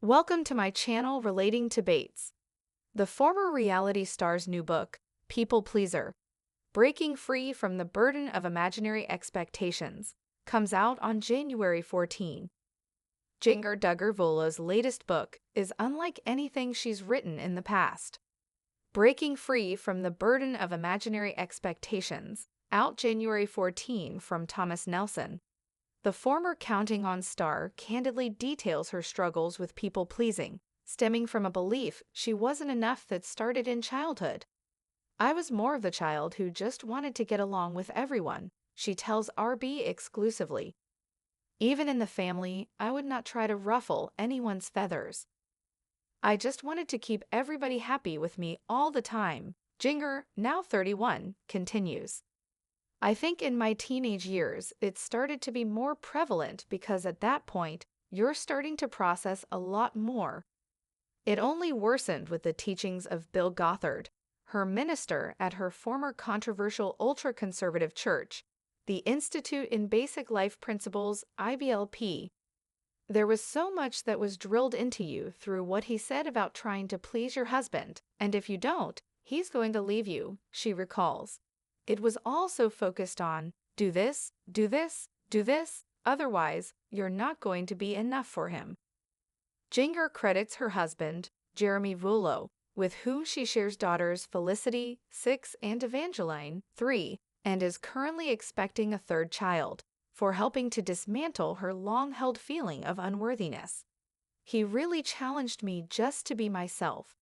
Welcome to my channel relating to Bates. The former reality star's new book, People Pleaser, Breaking Free from the Burden of Imaginary Expectations, comes out on January 14. Jinger Duggar Vuolo's latest book is unlike anything she's written in the past. Breaking Free from the Burden of Imaginary Expectations, out January 14 from Thomas Nelson. The former Counting On star candidly details her struggles with people-pleasing, stemming from a belief she wasn't enough that started in childhood. "I was more of the child who just wanted to get along with everyone," she tells RB exclusively. "Even in the family, I would not try to ruffle anyone's feathers. I just wanted to keep everybody happy with me all the time," Jinger, now 31, continues. "I think in my teenage years, it started to be more prevalent because at that point, you're starting to process a lot more. It only worsened with the teachings of Bill Gothard, her minister at her former controversial ultra-conservative church, the Institute in Basic Life Principles, IBLP. There was so much that was drilled into you through what he said about trying to please your husband, and if you don't, he's going to leave you," she recalls. "It was also focused on, do this, do this, do this, otherwise, you're not going to be enough for him." Jinger credits her husband, Jeremy Vuolo, with whom she shares daughters Felicity, 6, and Evangeline, 3, and is currently expecting a third child, for helping to dismantle her long-held feeling of unworthiness. "He really challenged me just to be myself.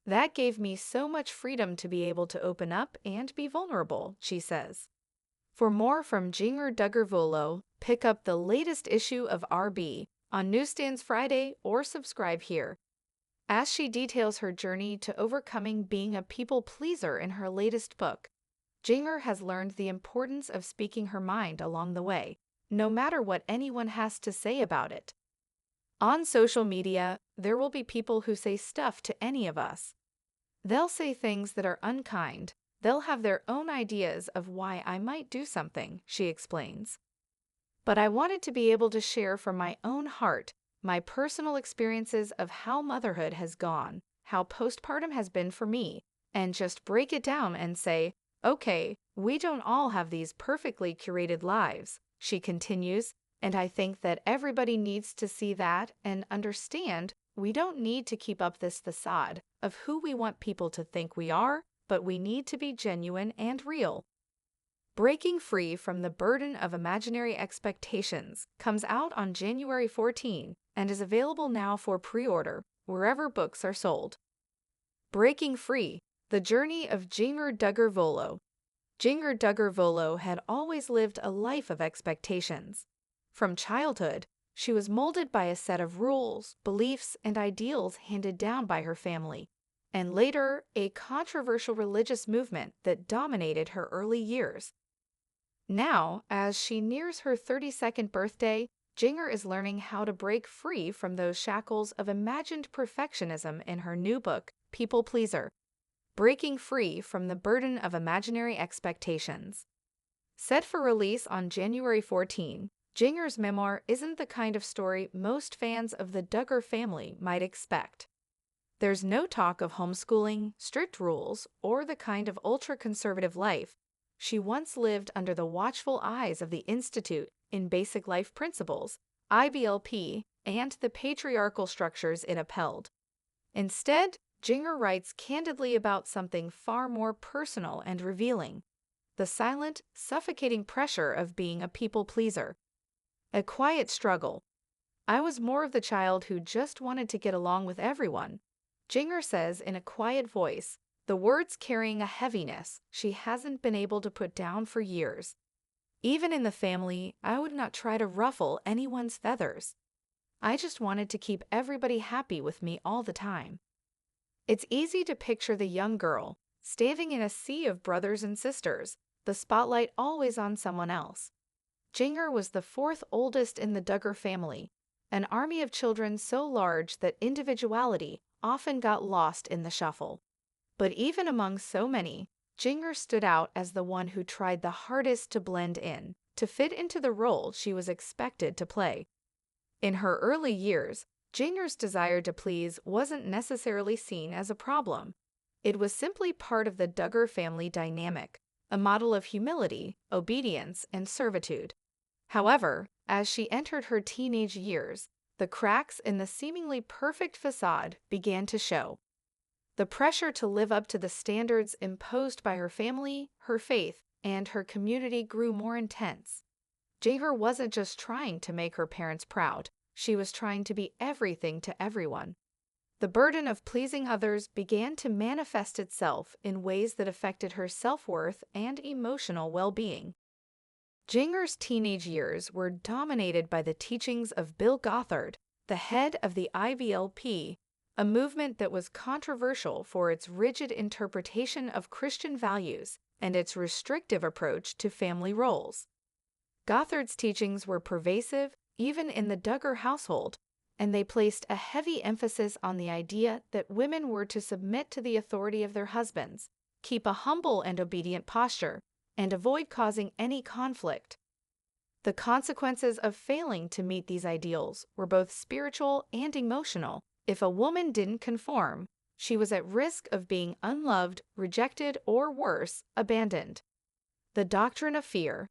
That gave me so much freedom to be able to open up and be vulnerable," she says. For more from Jinger Duggar Vuolo, pick up the latest issue of RB on newsstands Friday or subscribe here. As she details her journey to overcoming being a people pleaser in her latest book, Jinger has learned the importance of speaking her mind along the way, no matter what anyone has to say about it. "On social media, there will be people who say stuff to any of us. They'll say things that are unkind. They'll have their own ideas of why I might do something," she explains. "But I wanted to be able to share from my own heart my personal experiences of how motherhood has gone, how postpartum has been for me, and just break it down and say, okay, we don't all have these perfectly curated lives," she continues, "and I think that everybody needs to see that and understand we don't need to keep up this facade of who we want people to think we are, but we need to be genuine and real." Breaking Free from the Burden of Imaginary Expectations comes out on January 14 and is available now for pre-order wherever books are sold. Breaking Free, The Journey of Jinger Duggar Vuolo. Jinger Duggar Vuolo had always lived a life of expectations. From childhood, she was molded by a set of rules, beliefs, and ideals handed down by her family, and later a controversial religious movement that dominated her early years. Now, as she nears her 32nd birthday, Jinger is learning how to break free from those shackles of imagined perfectionism in her new book, People Pleaser, Breaking Free from the Burden of Imaginary Expectations. Set for release on January 14, Jinger's memoir isn't the kind of story most fans of the Duggar family might expect. There's no talk of homeschooling, strict rules, or the kind of ultra-conservative life she once lived under the watchful eyes of the Institute in Basic Life Principles, IBLP, and the patriarchal structures it upheld. Instead, Jinger writes candidly about something far more personal and revealing: the silent, suffocating pressure of being a people pleaser. A quiet struggle. "I was more of the child who just wanted to get along with everyone," Jinger says in a quiet voice, the words carrying a heaviness she hasn't been able to put down for years. "Even in the family, I would not try to ruffle anyone's feathers. I just wanted to keep everybody happy with me all the time." It's easy to picture the young girl, standing in a sea of brothers and sisters, the spotlight always on someone else. Jinger was the fourth oldest in the Duggar family, an army of children so large that individuality often got lost in the shuffle. But even among so many, Jinger stood out as the one who tried the hardest to blend in, to fit into the role she was expected to play. In her early years, Jinger's desire to please wasn't necessarily seen as a problem. It was simply part of the Duggar family dynamic, a model of humility, obedience, and servitude. However, as she entered her teenage years, the cracks in the seemingly perfect facade began to show. The pressure to live up to the standards imposed by her family, her faith, and her community grew more intense. Jinger wasn't just trying to make her parents proud, she was trying to be everything to everyone. The burden of pleasing others began to manifest itself in ways that affected her self-worth and emotional well-being. Jinger's teenage years were dominated by the teachings of Bill Gothard, the head of the IVLP, a movement that was controversial for its rigid interpretation of Christian values and its restrictive approach to family roles. Gothard's teachings were pervasive even in the Duggar household, and they placed a heavy emphasis on the idea that women were to submit to the authority of their husbands, keep a humble and obedient posture, and avoid causing any conflict. The consequences of failing to meet these ideals were both spiritual and emotional. If a woman didn't conform, she was at risk of being unloved, rejected, or worse, abandoned. The doctrine of fear.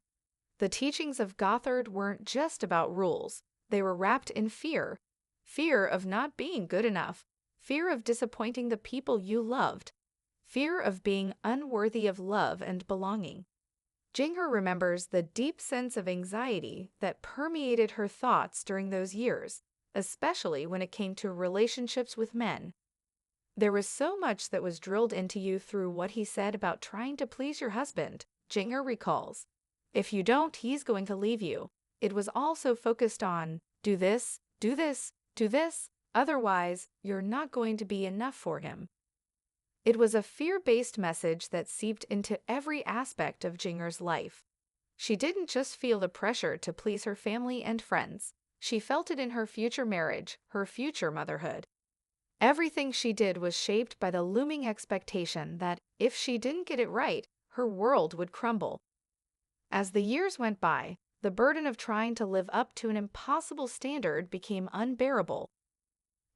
The teachings of Gothard weren't just about rules, they were wrapped in fear. Fear of not being good enough, fear of disappointing the people you loved, fear of being unworthy of love and belonging. Jinger remembers the deep sense of anxiety that permeated her thoughts during those years, especially when it came to relationships with men. There was so much that was drilled into you through what he said about trying to please your husband, Jinger recalls. If you don't, he's going to leave you. It was also focused on, do this, do this, do this, otherwise, you're not going to be enough for him. It was a fear-based message that seeped into every aspect of Jinger's life. She didn't just feel the pressure to please her family and friends. She felt it in her future marriage, her future motherhood. Everything she did was shaped by the looming expectation that, if she didn't get it right, her world would crumble. As the years went by, the burden of trying to live up to an impossible standard became unbearable.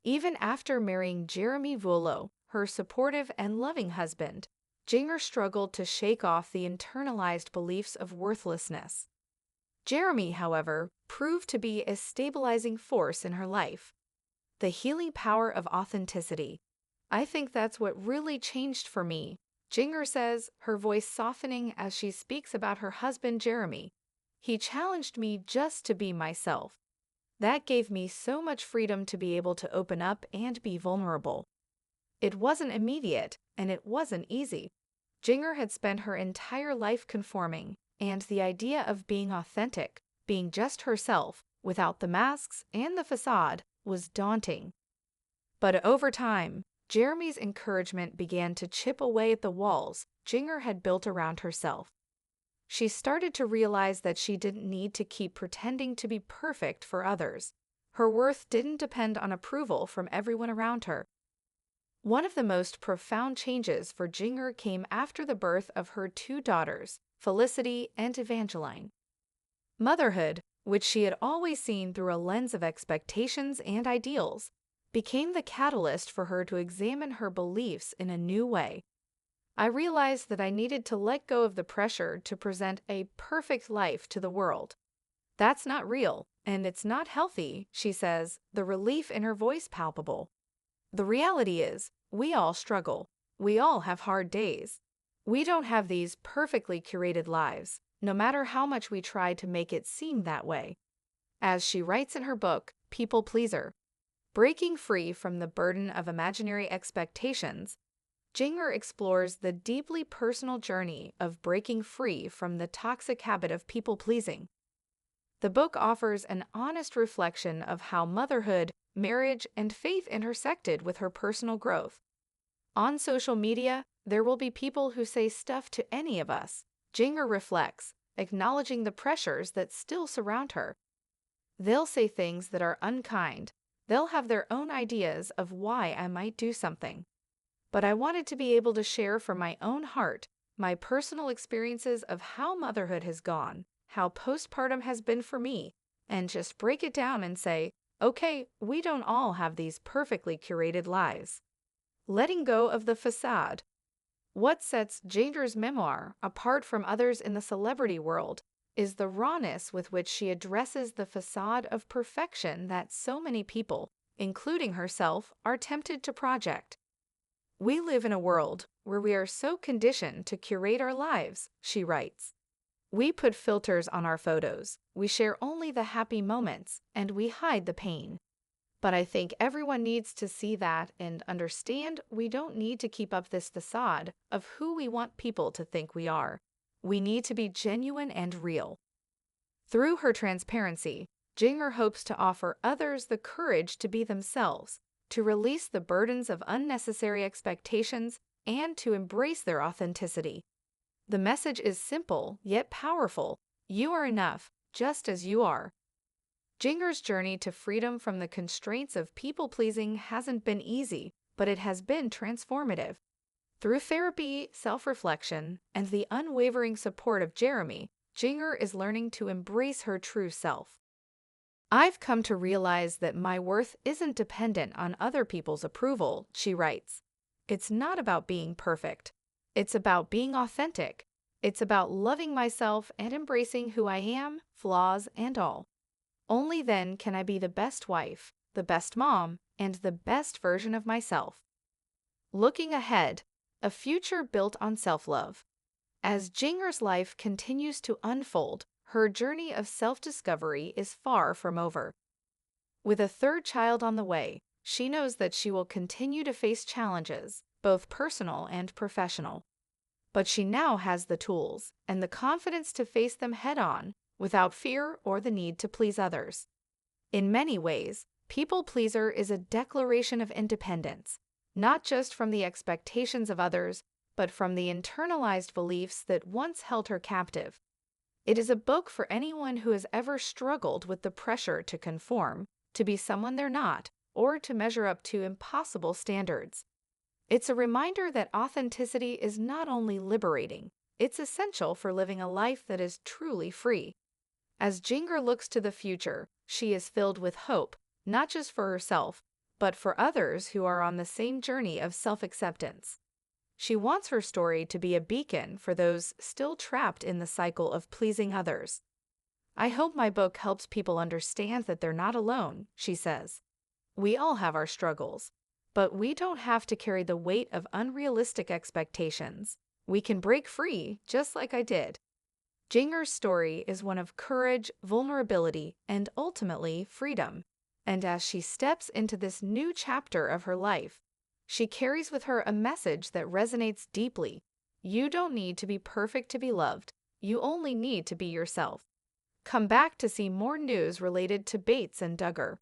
Even after marrying Jinger Vuolo, her supportive and loving husband, Jinger struggled to shake off the internalized beliefs of worthlessness. Jeremy, however, proved to be a stabilizing force in her life. The healing power of authenticity. I think that's what really changed for me, Jinger says, her voice softening as she speaks about her husband Jeremy. He challenged me just to be myself. That gave me so much freedom to be able to open up and be vulnerable. It wasn't immediate, and it wasn't easy. Jinger had spent her entire life conforming, and the idea of being authentic, being just herself, without the masks and the facade, was daunting. But over time, Jeremy's encouragement began to chip away at the walls Jinger had built around herself. She started to realize that she didn't need to keep pretending to be perfect for others. Her worth didn't depend on approval from everyone around her. One of the most profound changes for Jinger came after the birth of her two daughters, Felicity and Evangeline. Motherhood, which she had always seen through a lens of expectations and ideals, became the catalyst for her to examine her beliefs in a new way. I realized that I needed to let go of the pressure to present a perfect life to the world. That's not real, and it's not healthy, she says, the relief in her voice palpable. The reality is, we all struggle. We all have hard days. We don't have these perfectly curated lives, no matter how much we try to make it seem that way. As she writes in her book, People Pleaser, Breaking Free from the Burden of Imaginary Expectations, Jinger explores the deeply personal journey of breaking free from the toxic habit of people-pleasing. The book offers an honest reflection of how motherhood, marriage, and faith intersected with her personal growth. On social media, there will be people who say stuff to any of us, Jinger reflects, acknowledging the pressures that still surround her. They'll say things that are unkind. They'll have their own ideas of why I might do something. But I wanted to be able to share from my own heart my personal experiences of how motherhood has gone, how postpartum has been for me, and just break it down and say, Okay, we don't all have these perfectly curated lives. Letting go of the facade. What sets Jinger's memoir apart from others in the celebrity world is the rawness with which she addresses the facade of perfection that so many people, including herself, are tempted to project. We live in a world where we are so conditioned to curate our lives, she writes. We put filters on our photos, we share only the happy moments, and we hide the pain. But I think everyone needs to see that and understand we don't need to keep up this facade of who we want people to think we are. We need to be genuine and real. Through her transparency, Jinger hopes to offer others the courage to be themselves, to release the burdens of unnecessary expectations, and to embrace their authenticity. The message is simple yet powerful. You are enough, just as you are. Jinger's journey to freedom from the constraints of people-pleasing hasn't been easy, but it has been transformative. Through therapy, self-reflection, and the unwavering support of Jeremy, Jinger is learning to embrace her true self. I've come to realize that my worth isn't dependent on other people's approval, she writes. It's not about being perfect. It's about being authentic. It's about loving myself and embracing who I am, flaws and all. Only then can I be the best wife, the best mom, and the best version of myself. Looking ahead, a future built on self-love. As Jinger's life continues to unfold, her journey of self-discovery is far from over. With a third child on the way, she knows that she will continue to face challenges, both personal and professional. But she now has the tools and the confidence to face them head-on, without fear or the need to please others. In many ways, people pleaser is a declaration of independence, not just from the expectations of others, but from the internalized beliefs that once held her captive. It is a book for anyone who has ever struggled with the pressure to conform, to be someone they're not, or to measure up to impossible standards. It's a reminder that authenticity is not only liberating, it's essential for living a life that is truly free. As Jinger looks to the future, she is filled with hope, not just for herself, but for others who are on the same journey of self-acceptance. She wants her story to be a beacon for those still trapped in the cycle of pleasing others. I hope my book helps people understand that they're not alone, she says. We all have our struggles, but we don't have to carry the weight of unrealistic expectations. We can break free, just like I did. Jinger's story is one of courage, vulnerability, and ultimately freedom. And as she steps into this new chapter of her life, she carries with her a message that resonates deeply. You don't need to be perfect to be loved. You only need to be yourself. Come back to see more news related to Bates and Duggar.